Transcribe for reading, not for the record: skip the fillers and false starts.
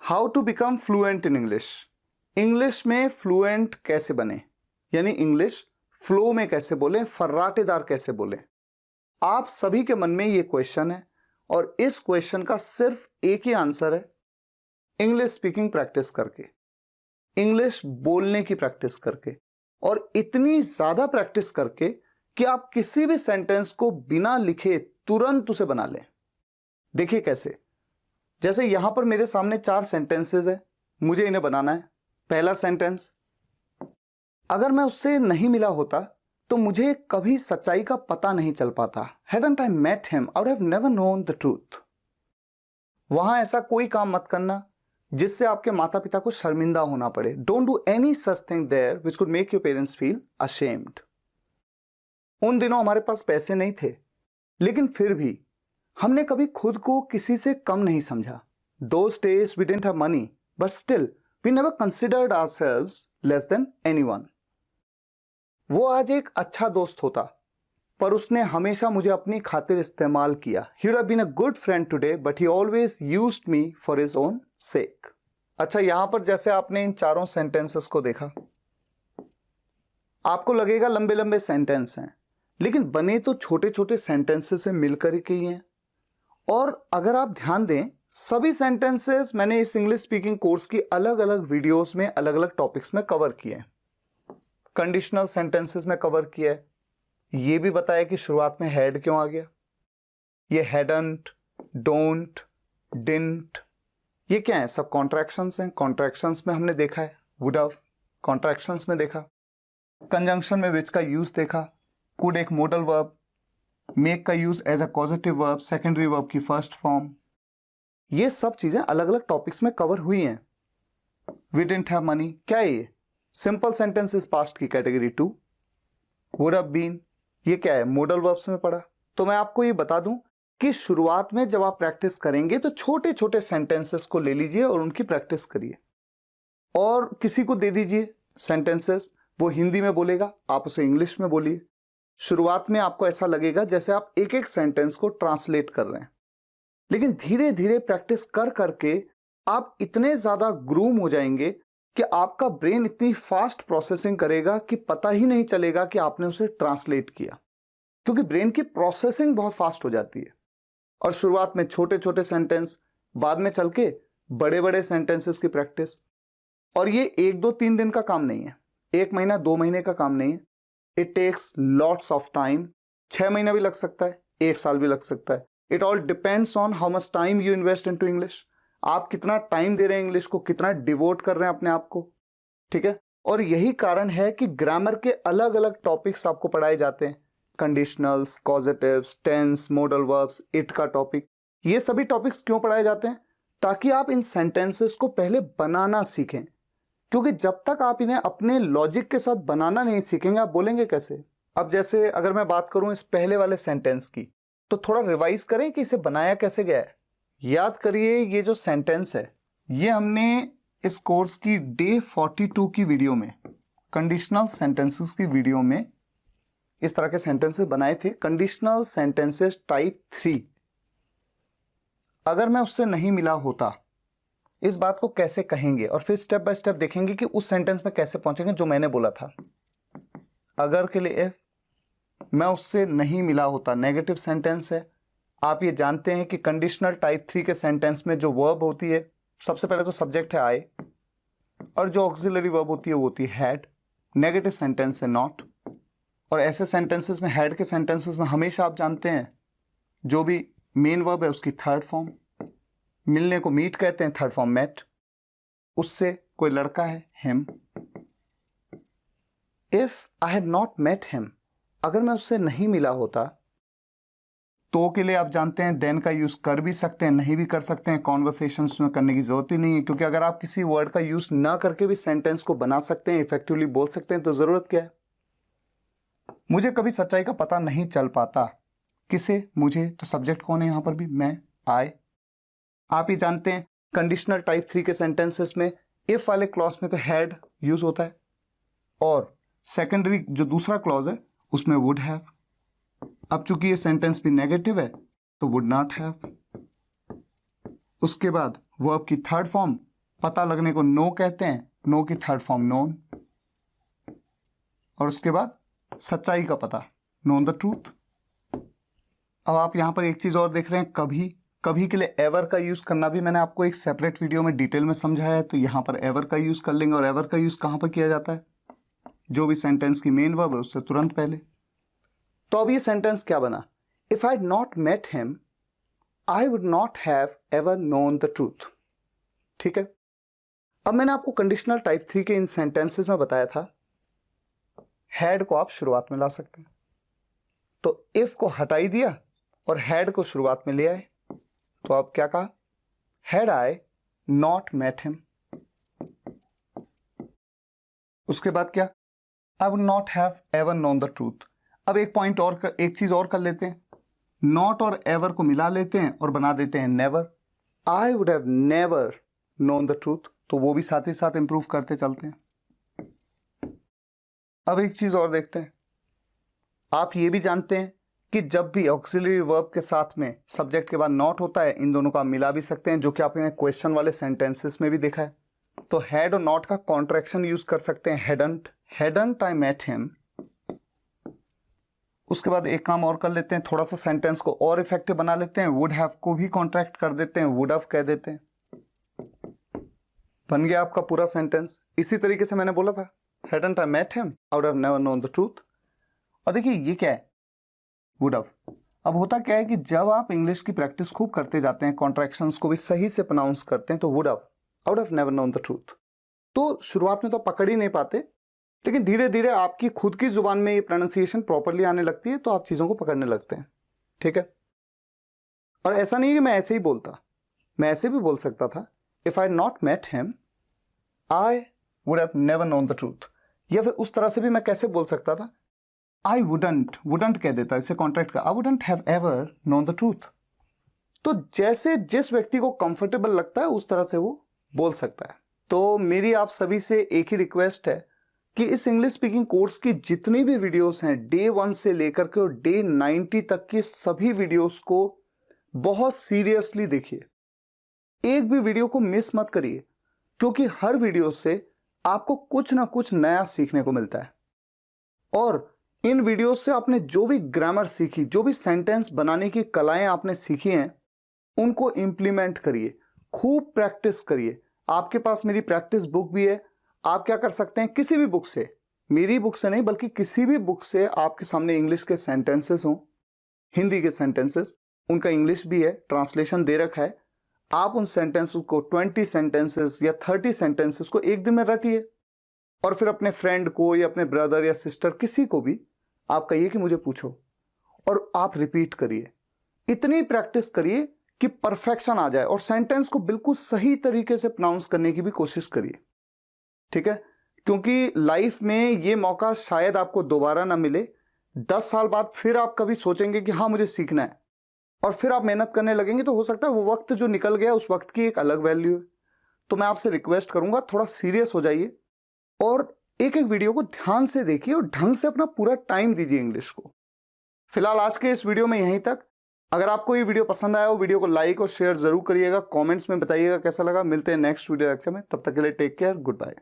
How to become fluent in English. English में fluent कैसे बने, यानी इंग्लिश फ्लो में कैसे बोलें, फर्राटेदार कैसे बोलें। आप सभी के मन में ये क्वेश्चन है और इस क्वेश्चन का सिर्फ एक ही आंसर है, इंग्लिश स्पीकिंग प्रैक्टिस करके, इंग्लिश बोलने की प्रैक्टिस करके, और इतनी ज्यादा प्रैक्टिस करके कि आप किसी भी सेंटेंस को बिना लिखे तुरंत उसे बना लें। देखिए कैसे, जैसे यहां पर मेरे सामने 4 सेंटेंसेस है, मुझे इन्हें बनाना है। पहला सेंटेंस, अगर मैं उससे नहीं मिला होता तो मुझे कभी सच्चाई का पता नहीं चल पाता। Hadn't I met him, I would have never known the truth. वहां ऐसा कोई काम मत करना जिससे आपके माता पिता को शर्मिंदा होना पड़े। Don't do any such thing there which could make your parents feel ashamed. उन दिनों हमारे पास पैसे नहीं थे, लेकिन फिर भी हमने कभी खुद को किसी से कम नहीं समझा। Those days we didn't have money, but still we never considered ourselves less than anyone. वो आज एक अच्छा दोस्त होता, पर उसने हमेशा मुझे अपनी खातिर इस्तेमाल किया। He would have been a good friend today, but he always used me for his own sake. अच्छा, यहां पर जैसे आपने इन चारों सेंटेंसेस को देखा, आपको लगेगा लंबे लंबे सेंटेंस हैं, लेकिन बने तो छोटे छोटे सेंटेंसेस से मिलकर के ही हैं। और अगर आप ध्यान दें, सभी सेंटेंसेस मैंने इस इंग्लिश स्पीकिंग कोर्स की अलग अलग वीडियोस में अलग अलग टॉपिक्स में कवर किए हैं। कंडीशनल सेंटेंसेस में कवर किया है, ये भी बताया कि शुरुआत में हैड क्यों आ गया। ये हैडंट, डोंट, डिडंट, ये क्या है? सब कॉन्ट्रैक्शंस हैं। कॉन्ट्रैक्शंस में हमने देखा है वुड हैव, कॉन्ट्रैक्शंस में देखा। कंजंक्शन में विच का यूज देखा। कुड एक मोडल वर्ब, मेक का use as a causative verb, secondary verb की फर्स्ट फॉर्म। ये सब चीजें अलग अलग टॉपिक्स में कवर हुई हैं। वी डिडंट हैव मनी, क्या है ये? सिंपल सेंटेंसेस पास्ट की कैटेगरी 2। वुड हैव बीन, ये क्या है? मॉडल वर्ब्स में पढ़ा। तो मैं आपको ये बता दूं कि शुरुआत में जब आप प्रैक्टिस करेंगे तो छोटे छोटे सेंटेंसेस को ले लीजिए और उनकी प्रैक्टिस करिए, और किसी को दे दीजिए सेंटेंसेस, वो हिंदी में बोलेगा, आप उसे इंग्लिश में बोलिए। शुरुआत में आपको ऐसा लगेगा जैसे आप एक एक सेंटेंस को ट्रांसलेट कर रहे हैं, लेकिन धीरे धीरे प्रैक्टिस कर करके आप इतने ज्यादा ग्रूम हो जाएंगे कि आपका ब्रेन इतनी फास्ट प्रोसेसिंग करेगा कि पता ही नहीं चलेगा कि आपने उसे ट्रांसलेट किया, क्योंकि ब्रेन की प्रोसेसिंग बहुत फास्ट हो जाती है। और शुरुआत में छोटे छोटे सेंटेंस, बाद में चल के बड़े बड़े सेंटेंसेस की प्रैक्टिस। और ये 1 2 3 दिन का काम नहीं है, 1 महीना 2 महीने का काम नहीं है। It takes lots of time. 6 महीना भी लग सकता है, 1 साल भी लग सकता है। It all depends on how much time you invest into English. आप कितना टाइम दे रहे हैं इंग्लिश को, कितना डिवोट कर रहे हैं अपने आप को, ठीक है। और यही कारण है कि ग्रामर के अलग अलग टॉपिक्स आपको पढ़ाए जाते हैं। Conditionals, causatives, tense, modal verbs, it का टॉपिक, ये सभी टॉपिक्स क्यों पढ़ाए जाते हैं? ताकि आप इन सेंटेंसेस को पहले बनाना सीखें, क्योंकि जब तक आप इन्हें अपने लॉजिक के साथ बनाना नहीं सीखेंगे, आप बोलेंगे कैसे? अब जैसे अगर मैं बात करूं इस पहले वाले सेंटेंस की, तो थोड़ा रिवाइज करें कि इसे बनाया कैसे गया है। याद करिए, ये जो सेंटेंस है ये हमने इस कोर्स की डे 42 की वीडियो में, कंडीशनल सेंटेंसेस की वीडियो में इस तरह के सेंटेंसेस बनाए थे। Conditional sentences type 3। अगर मैं उससे नहीं मिला होता, इस बात को कैसे कहेंगे, और फिर स्टेप बाय स्टेप देखेंगे कि उस सेंटेंस में कैसे पहुंचेंगे जो मैंने बोला था। अगर के लिए इफ, मैं उससे नहीं मिला होता, नेगेटिव सेंटेंस है। आप ये जानते हैं कि कंडीशनल टाइप 3 के सेंटेंस में जो वर्ब होती है, सबसे पहले तो सब्जेक्ट है आई, और जो ऑक्सिलरी वर्ब होती है वो होती है हैड। नेगेटिव सेंटेंस है नॉट। और ऐसे सेंटेंसेस में, हैड के सेंटेंसेस में हमेशा आप जानते हैं जो भी मेन वर्ब है उसकी थर्ड फॉर्म, मिलने को मीट कहते हैं, थर्ड फॉर्म मेट। उससे कोई लड़का है, him. If I had not met him, अगर मैं उससे नहीं मिला होता, तो के लिए आप जानते हैं देन का यूज कर भी सकते हैं, नहीं भी कर सकते हैं। कॉन्वर्सेशंस में करने की जरूरत ही नहीं है, क्योंकि अगर आप किसी वर्ड का यूज ना करके भी सेंटेंस को बना सकते हैं, इफेक्टिवली बोल सकते हैं, तो जरूरत क्या है? मुझे कभी सच्चाई का पता नहीं चल पाता। किसे? मुझे। तो सब्जेक्ट कौन है यहां पर भी? मैं, आई। आप ही जानते हैं कंडीशनल टाइप 3 के सेंटेंसेस में इफ वाले क्लॉज में तो हैड यूज होता है, और सेकेंडरी जो दूसरा क्लॉज है उसमें वुड हैव। अब चूंकि ये सेंटेंस भी नेगेटिव है तो वुड नॉट हैव। उसके बाद वर्ब की थर्ड फॉर्म पता लगने को नो कहते हैं, नो की थर्ड फॉर्म नोन, और उसके बाद सच्चाई का पता, नोन द ट्रूथ। अब आप यहां पर एक चीज और देख रहे हैं, कभी। कभी के लिए एवर का यूज करना भी मैंने आपको एक सेपरेट वीडियो में डिटेल में समझाया है, तो यहां पर एवर का यूज कर लेंगे। और एवर का यूज कहां पर किया जाता है, जो भी सेंटेंस की मेन वर्ब है उससे तुरंत पहले। तो अब ये सेंटेंस क्या बना, if I had not met him I would not have ever known the truth. ठीक है, अब मैंने आपको कंडीशनल टाइप 3 के इन सेंटेंसेस में बताया था हैड को आप शुरुआत में ला सकते हैं, तो इफ को हटाई दिया और हैड को शुरुआत में ले आए, तो आप क्या कहा, had I not met him. उसके बाद क्या, I would not have ever known the truth. अब एक पॉइंट और एक चीज और कर लेते हैं, नॉट और एवर को मिला लेते हैं और बना देते हैं never. I would have never known the truth, तो वो भी साथ ही साथ इंप्रूव करते चलते हैं। अब एक चीज और देखते हैं, आप ये भी जानते हैं कि जब भी ऑक्सिलरी वर्ब के साथ में सब्जेक्ट के बाद नॉट होता है, इन दोनों को आप मिला भी सकते हैं, जो कि आपने क्वेश्चन वाले सेंटेंसेस में भी देखा है। तो हैड और नॉट का कॉन्ट्रैक्शन यूज कर सकते हैं, hadn't, hadn't I met him. उसके बाद एक काम और कर लेते हैं, थोड़ा सा सेंटेंस को और इफेक्टिव बना लेते हैं, वुड हैव को भी कॉन्ट्रैक्ट कर देते हैं, वुड हैव कह देते हैं, बन गया आपका पूरा सेंटेंस। इसी तरीके से मैंने बोला था, hadn't I met him I would have never known the truth. और देखिए ये क्या है, वुड हैव। अब होता क्या है कि जब आप इंग्लिश की प्रैक्टिस खूब करते जाते हैं, कॉन्ट्रैक्शंस को भी सही से प्रोनाउंस करते हैं, तो would have, I would have never known the truth. तो शुरुआत में तो पकड़ ही नहीं पाते, लेकिन धीरे धीरे आपकी खुद की जुबान में ये प्रोनाउंसिएशन प्रॉपरली आने लगती है, तो आप चीजों को पकड़ने लगते हैं। ठीक है, और ऐसा नहीं है कि मैं ऐसे ही बोलता, मैं ऐसे भी बोल सकता था, if I not met him I would have never known the truth. या फिर उस तरह से भी मैं कैसे बोल सकता था, आई वुडंट, वुडंट कह देता, इसे कॉन्ट्रैक्ट का, I wouldn't have ever known the truth. तो जैसे जिस व्यक्ति को कंफर्टेबल लगता है उस तरह से वो बोल सकता है। तो मेरी आप सभी से एक ही रिक्वेस्ट है कि इस इंग्लिश स्पीकिंग कोर्स की जितनी भी वीडियोस हैं, डे 1 से लेकर के और डे 90 तक की सभी वीडियोस को बहुत सीरियसली देखिए, एक भी वीडियो को मिस मत करिए, क्योंकि हर वीडियो से आपको कुछ ना कुछ नया सीखने को मिलता है। और इन वीडियो से आपने जो भी ग्रामर सीखी, जो भी सेंटेंस बनाने की कलाएं आपने सीखी हैं, उनको इंप्लीमेंट करिए, खूब प्रैक्टिस करिए। आपके पास मेरी प्रैक्टिस बुक भी है, आप क्या कर सकते हैं, किसी भी बुक से, मेरी बुक से नहीं बल्कि किसी भी बुक से आपके सामने इंग्लिश के सेंटेंसेस हों, हिंदी के सेंटेंसेस, उनका इंग्लिश भी है, ट्रांसलेशन दे रखा है, आप उन सेंटेंसेस को 20 सेंटेंसेस या 30 सेंटेंसेस को एक दिन में रटिए, और फिर अपने फ्रेंड को या अपने ब्रदर या सिस्टर किसी को भी आप कहिए कि मुझे पूछो, और आप रिपीट करिए, इतनी प्रैक्टिस करिए कि परफेक्शन आ जाए, और सेंटेंस को बिल्कुल सही तरीके से प्रोनाउंस करने की भी कोशिश करिए। ठीक है, क्योंकि लाइफ में ये मौका शायद आपको दोबारा ना मिले। 10 साल बाद फिर आप कभी सोचेंगे कि हाँ मुझे सीखना है, और फिर आप मेहनत करने लगेंगे, तो हो सकता है वो वक्त जो निकल गया उस वक्त की एक अलग वैल्यू है। तो मैं आपसे रिक्वेस्ट करूंगा, थोड़ा सीरियस हो जाइए और एक एक वीडियो को ध्यान से देखिए और ढंग से अपना पूरा टाइम दीजिए इंग्लिश को। फिलहाल आज के इस वीडियो में यहीं तक। अगर आपको ये वीडियो पसंद आया हो, वीडियो को लाइक और शेयर जरूर करिएगा, कमेंट्स में बताइएगा कैसा लगा। मिलते हैं नेक्स्ट वीडियो लेक्चर में, तब तक के लिए टेक केयर, गुड बाय।